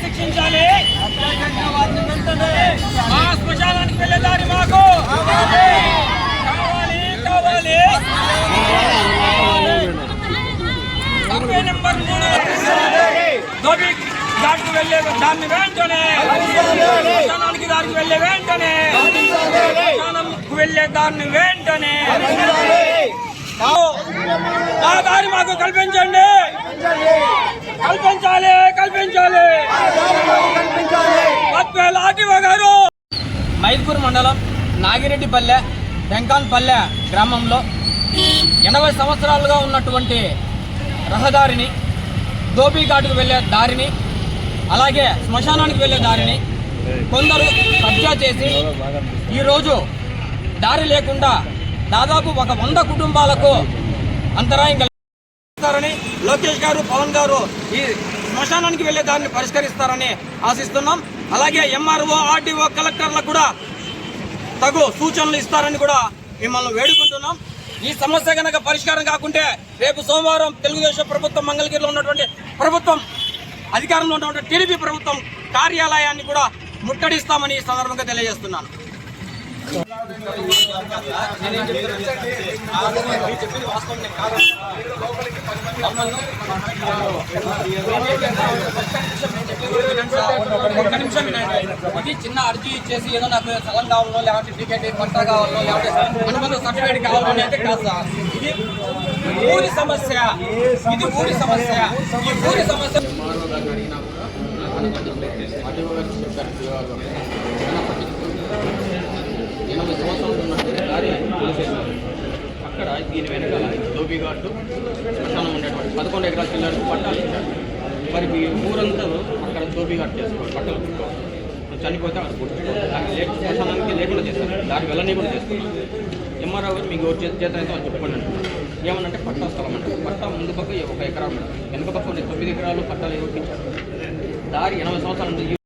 శిక్షించాలి. మా శ్మశానానికి వెళ్ళే దారి మాకు కావాలి. సర్వే నెంబర్ 3 ధోబీ ఘాట్కు వెళ్ళే దాన్ని వెంటనే, శ్మశానానికి దారికి వెళ్ళే వెంటనే, శ్మశానంకు వెళ్ళే దాన్ని వెంటనే ఆ దారి మాకు కల్పించండి. మైదుకూరు మండలం నాగిరెడ్డిపల్లె వెంకాన్పల్లె గ్రామంలో 80 సంవత్సరాలుగా ఉన్నటువంటి రహదారిని, ధోబీఘాట్కు వెళ్ళే దారిని, అలాగే శ్మశానానికి వెళ్ళే దారిని కొందరు కబ్జా చేసి ఈరోజు దారి లేకుండా దాదాపు 100 కుటుంబాలకు అంతరాయం కలిగిస్తారని లోకేష్ గారు, పవన్ గారు ఈ శ్మశానానికి వెళ్లే దాన్ని పరిష్కరిస్తారని ఆశిస్తున్నాం. అలాగే ఎంఆర్ఓ, ఆర్డీఓ, కలెక్టర్లకు కూడా తగు సూచనలు ఇస్తారని కూడా మిమ్మల్ని వేడుకుంటున్నాం. ఈ సమస్య కనుక పరిష్కారం కాకుంటే రేపు సోమవారం తెలుగుదేశం ప్రభుత్వం, మంగళగిరిలో ఉన్నటువంటి ప్రభుత్వం, అధికారంలో ఉన్నటువంటి టీడీపీ ప్రభుత్వం కార్యాలయాన్ని కూడా ముట్టడిస్తామని ఈ సందర్భంగా తెలియజేస్తున్నాను. ఇది చిన్న అర్జీ ఇచ్చేసి ఏదో నాకు స్థలం కావాలో, లేకపోతే టికెట్ పట్టా కావాలో, లేకపోతే అనుబంధ సర్టిఫికేట్ కావాలో అయితే కాదు సార్. ఇది ఊరి సమస్య. ఈ ఊరి సమస్య అక్కడ దీని వెనకాల ధోబీఘాట్ శ్మశానం ఉండేటువంటి 11 ఎకరాల పిల్లలకు పట్టాలు ఇచ్చారు. మరి మీ ఊరంతా అక్కడ ధోబీఘాట్ చేసుకోవాలి, పట్టాలు పెట్టుకోవాలి. చనిపోతే అక్కడ పుట్టుకోవాలి. దానికి శ్మశానానికి లేకుండా చేస్తారు, దానికి వెళ్ళనీయకుండా చేస్తున్నారు. ఎంఆర్ఓ గారు మీకు చేత అయితే వాళ్ళు చెప్పండి అంటున్నారు. ఏమనంటే పట్టా స్థలం అంటే పట్టా ముందు పక్క 1 ఎకరా ఉంటుంది, వెనుక పక్క 9 ఎకరాలు పట్టాలు ఇచ్చారు. దారి 80 సంవత్సరాలు